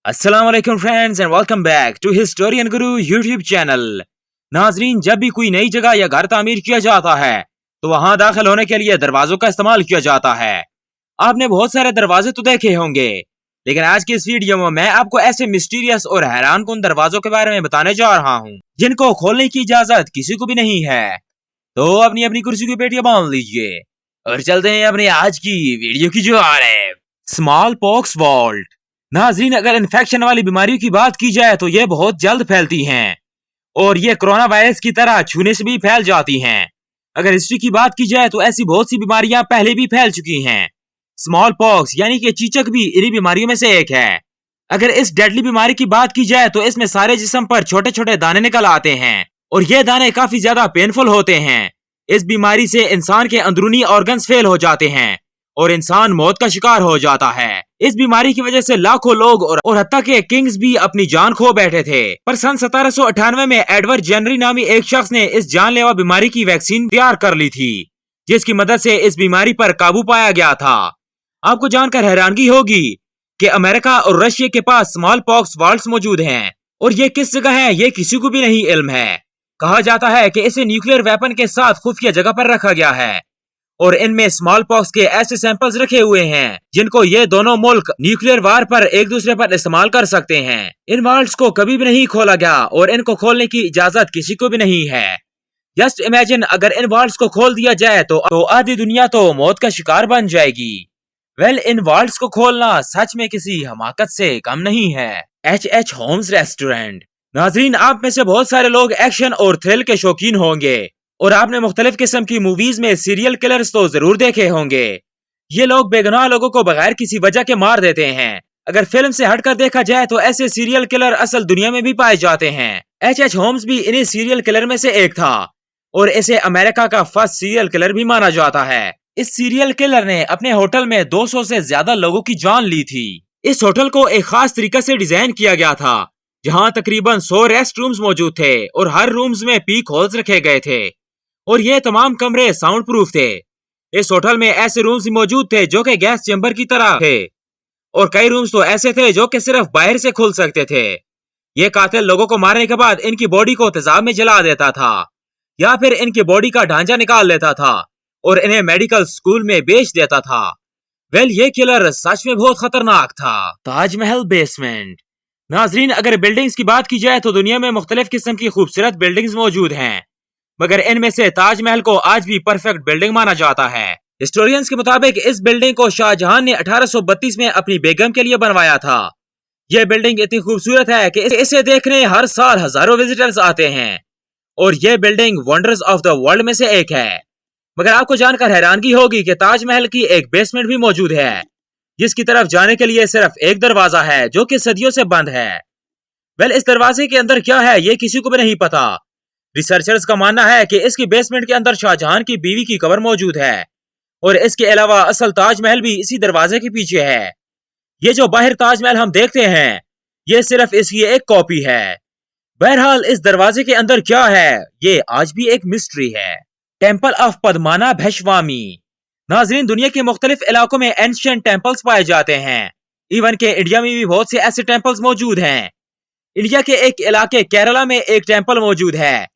अस्सलाम वालेकुम friends and welcome back to historian Guru YouTube channel. नाजरीन, जब भी कोई नई जगह या घर तामीर किया जाता है तो वहां दाखिल होने के लिए दरवाजों का इस्तेमाल किया जाता है। आपने बहुत सारे दरवाजे तो देखे होंगे, लेकिन आज की इस वीडियो में मैं आपको ऐसे मिस्टीरियस और हैरान कुन दरवाजों के बारे में बताने जा रहा हूँ जिनको खोलने की इजाजत किसी को भी नहीं है। तो अपनी अपनी कुर्सी की पेटियां बांध लीजिए और चलते हैं अपनी आज की वीडियो की जो आ रहे हैं, स्मॉल पॉक्स वॉल्ट। नाजरीन, अगर इन्फेक्शन वाली बीमारियों की बात की जाए तो ये बहुत जल्द फैलती हैं और ये कोरोना वायरस की तरह छूने से भी फैल जाती हैं। अगर हिस्ट्री की बात की जाए तो ऐसी बहुत सी बीमारियां पहले भी फैल चुकी हैं। स्मॉल पॉक्स यानी कि चीचक भी इन्हीं बीमारियों में से एक है। अगर इस डेडली बीमारी की बात की जाए तो इसमें सारे जिस्म पर छोटे छोटे दाने निकल आते हैं और ये दाने काफी ज्यादा पेनफुल होते हैं। इस बीमारी से इंसान के अंदरूनी ऑर्गन्स फेल हो जाते हैं और इंसान मौत का शिकार हो जाता है। इस बीमारी की वजह से लाखों लोग और हत्ता के किंग्स भी अपनी जान खो बैठे थे। पर सन 1798 में एडवर्ड जेनरी नामी एक शख्स ने इस जानलेवा बीमारी की वैक्सीन तैयार कर ली थी, जिसकी मदद से इस बीमारी पर काबू पाया गया था। आपको जानकर हैरानगी होगी कि अमेरिका और रशिया के पास स्मॉल पॉक्स वॉल्ट्स मौजूद हैं और ये किस जगह है ये किसी को भी नहीं इल्म है। कहा जाता है कि इसे न्यूक्लियर वेपन के साथ खुफिया जगह पर रखा गया है और इनमें स्मॉल पॉक्स के ऐसे सैंपल्स रखे हुए हैं जिनको ये दोनों मुल्क न्यूक्लियर वार पर एक दूसरे पर इस्तेमाल कर सकते हैं। इन वॉल्ट्स को कभी भी नहीं खोला गया और इनको खोलने की इजाजत किसी को भी नहीं है। जस्ट इमेजिन, अगर इन वॉल्ट्स को खोल दिया जाए तो आधी दुनिया तो मौत का शिकार बन जाएगी। वेल, इन वॉल्ट्स को खोलना सच में किसी हमाकत से कम नहीं है। H.H. Holmes restaurant. नाजरीन, आप में से बहुत सारे लोग एक्शन और थ्रिल के शौकीन होंगे और आपने मुख्तलिफ किस्म की मूवीज में सीरियल किलर्स तो जरूर देखे होंगे। ये लोग बेगुनाह लोगों को बगैर किसी वजह के मार देते हैं। अगर फिल्म से हटकर देखा जाए तो ऐसे सीरियल किलर असल दुनिया में भी पाए जाते हैं। H.H. होम्स भी इन्हीं सीरियल किलर में से एक था और इसे अमेरिका का फर्स्ट सीरियल किलर भी माना जाता है। इस सीरियल किलर ने अपने होटल में 200 से ज्यादा लोगों की जान ली थी। इस होटल को एक खास तरीके से डिजाइन किया गया था जहाँ तकरीबन 100 रेस्ट रूम्स मौजूद थे और हर रूम्स में पीक होल्स रखे गए थे और ये तमाम कमरे साउंड प्रूफ थे। इस होटल में ऐसे रूम्स मौजूद थे जो कि गैस चैम्बर की तरह थे और कई रूम्स तो ऐसे थे जो कि सिर्फ बाहर से खुल सकते थे। ये कातिल लोगों को मारने के बाद इनकी बॉडी को तेजाब में जला देता था या फिर इनकी बॉडी का ढांचा निकाल लेता था और इन्हें मेडिकल स्कूल में बेच देता था। वेल, ये किलर सच में बहुत खतरनाक था। ताजमहल बेसमेंट। नाजरीन, अगर बिल्डिंग्स की बात की जाए तो दुनिया में मुख्तलिफ किस्म की खूबसूरत बिल्डिंग्स मौजूद हैं, मगर इनमें से ताजमहल को आज भी परफेक्ट बिल्डिंग माना जाता है। हिस्टोरियंस के मुताबिक इस बिल्डिंग को शाहजहां ने 1832 में अपनी बेगम के लिए बनवाया था। यह बिल्डिंग इतनी खूबसूरत है कि इसे देखने हर साल हजारों विजिटर्स आते हैं और यह building wonders of the world में से एक है। मगर आपको जानकर हैरानगी होगी कि ताजमहल की एक बेसमेंट भी मौजूद है जिसकी तरफ जाने के लिए सिर्फ एक दरवाजा है जो कि सदियों से बंद है। वेल, इस दरवाजे के अंदर क्या है ये किसी को भी नहीं पता। रिसर्चर्स का मानना है कि इसकी बेसमेंट के अंदर शाहजहां की बीवी की कब्र मौजूद है और इसके अलावा असल ताजमहल भी इसी दरवाजे के पीछे है। ये जो बाहर ताजमहल हम देखते हैं ये सिर्फ इसकी एक कॉपी है। बहरहाल, इस दरवाजे के अंदर क्या है ये आज भी एक मिस्ट्री है। Temple of Padmanabhaswamy. नाजरीन, दुनिया के मुख्तलिफ इलाकों में एंशिएंट टेम्पल्स पाए जाते हैं। इवन के इंडिया में भी बहुत से ऐसे टेम्पल्स मौजूद हैं। इंडिया के एक इलाके केरला में एक टेम्पल मौजूद है।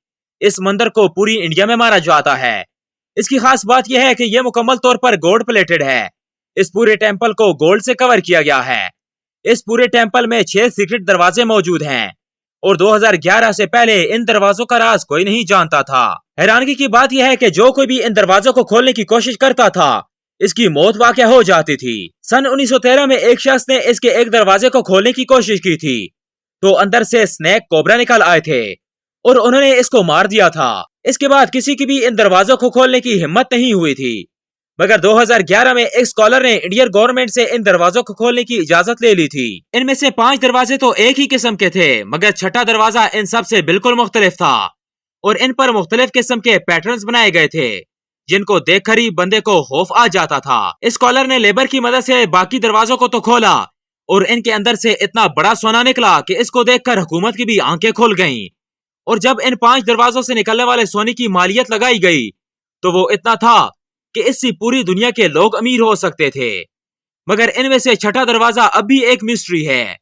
इस मंदिर को पूरी इंडिया में माना जाता है। इसकी खास बात यह है कि यह मुकम्मल तौर पर गोल्ड प्लेटेड है। इस पूरे टेम्पल को गोल्ड से कवर किया गया है। इस पूरे टेम्पल में 6 सीक्रेट दरवाजे मौजूद हैं और 2011 से पहले इन दरवाजों का राज कोई नहीं जानता था। हैरानगी की बात यह है कि जो कोई भी इन दरवाजों को खोलने की कोशिश करता था इसकी मौत वाक़या हो जाती थी। सन 1913 में एक शख्स ने इसके एक दरवाजे को खोलने की कोशिश की थी तो अंदर से स्नेक कोबरा निकल आए थे और उन्होंने इसको मार दिया था। इसके बाद किसी की भी इन दरवाजों को खोलने की हिम्मत नहीं हुई थी, मगर 2011 में एक स्कॉलर ने इंडियन गवर्नमेंट से इन दरवाजों को खोलने की इजाजत ले ली थी। इनमें से 5 दरवाजे तो एक ही किस्म के थे, मगर छठा दरवाजा इन सब से बिल्कुल मुख्तलिफ था और इन पर मुख्तलिफ किस्म के पैटर्न्स बनाए गए थे जिनको देखकर ही बंदे को खौफ आ जाता था। इस स्कॉलर ने लेबर की मदद से बाकी दरवाजों को तो खोला और इनके अंदर से इतना बड़ा सोना निकला कि इसको देखकर हुकूमत की भी आंखें खुल गईं। और जब इन 5 दरवाजों से निकलने वाले सोने की मालियत लगाई गई तो वो इतना था कि इससे पूरी दुनिया के लोग अमीर हो सकते थे। मगर इनमें से छठा दरवाजा अब भी एक मिस्ट्री है।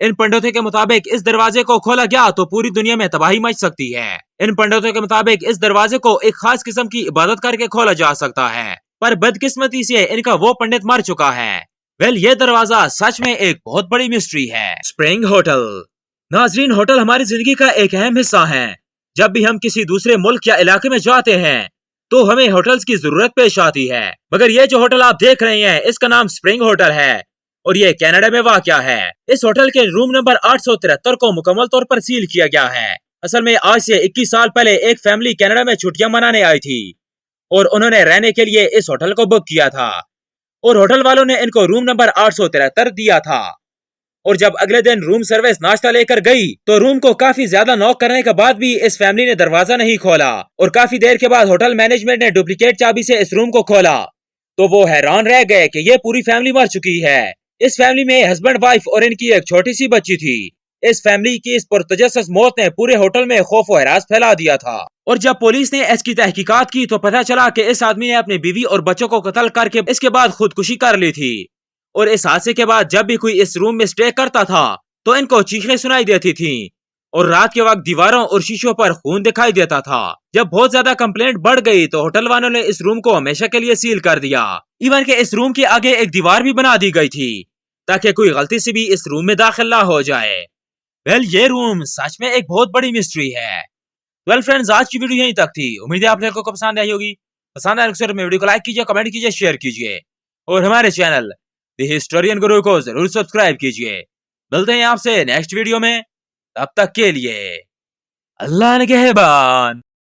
ان पंडितों के मुताबिक इस दरवाजे को खोला गया तो पूरी दुनिया में तबाही मच सकती है। इन पंडितों के मुताबिक इस दरवाजे को एक खास किस्म की इबादत करके खोला जा सकता है, पर बदकिस्मती से इनका वो पंडित मर चुका है। वेल, ये दरवाजा सच में एक बहुत बड़ी मिस्ट्री है। Spring hotel. नाजरीन, होटल हमारी जिंदगी का एक अहम हिस्सा है। जब भी हम किसी दूसरे मुल्क या इलाके में जाते हैं तो हमें होटल्स की जरूरत पेश आती है, मगर ये जो होटल आप देख रहे हैं इसका नाम स्प्रिंग होटल है और ये कनाडा में वाक़या है। इस होटल के रूम नंबर 873 को मुकम्मल तौर पर सील किया गया है। असल में आज से 21 साल पहले एक फैमिली कनाडा में छुट्टियां मनाने आई थी और उन्होंने रहने के लिए इस होटल को बुक किया था और होटल वालों ने इनको रूम नंबर 873 दिया था। और जब अगले दिन रूम सर्विस नाश्ता लेकर गई तो रूम को काफी ज्यादा नॉक करने के बाद भी इस फैमिली ने दरवाजा नहीं खोला और काफी देर के बाद होटल मैनेजमेंट ने डुप्लीकेट चाबी से इस रूम को खोला तो वो हैरान रह गए कि ये पूरी फैमिली मर चुकी है। इस फैमिली में हस्बैंड वाइफ और इनकी एक छोटी सी बच्ची थी। इस फैमिली की इस पुरतजस्सुस मौत ने पूरे होटल में खौफ और हरास फैला दिया था और जब पुलिस ने इसकी तहकीकात की तो पता चला कि इस आदमी ने अपनी बीवी और बच्चों को कत्ल करके इसके बाद खुदकुशी कर ली थी। और इस हादसे के बाद जब भी कोई इस रूम में स्टे करता था तो इनको चीखें सुनाई देती थीं और रात के वक्त दीवारों और शीशों पर खून दिखाई देता था। जब बहुत ज्यादा कंप्लेंट बढ़ गई तो होटल वालों ने इस रूम को हमेशा के लिए सील कर दिया। इवन के इस रूम के आगे एक दीवार भी बना दी गई थी ताकि कोई गलती से भी इस रूम में दाखिल ना हो जाए। वेल, ये रूम सच में एक बहुत बड़ी मिस्ट्री है। वेल फ्रेंड्स, आज की वीडियो यहीं तक थी। उम्मीद है आप लोगों को पसंद आई होगी। पसंद आने पर वीडियो को लाइक कीजिए, कमेंट कीजिए, शेयर कीजिए और हमारे चैनल द हिस्टोरियन गुरु को जरूर सब्सक्राइब कीजिए। मिलते हैं आपसे नेक्स्ट वीडियो में, तब तक के लिए अल्लाह निगहबान।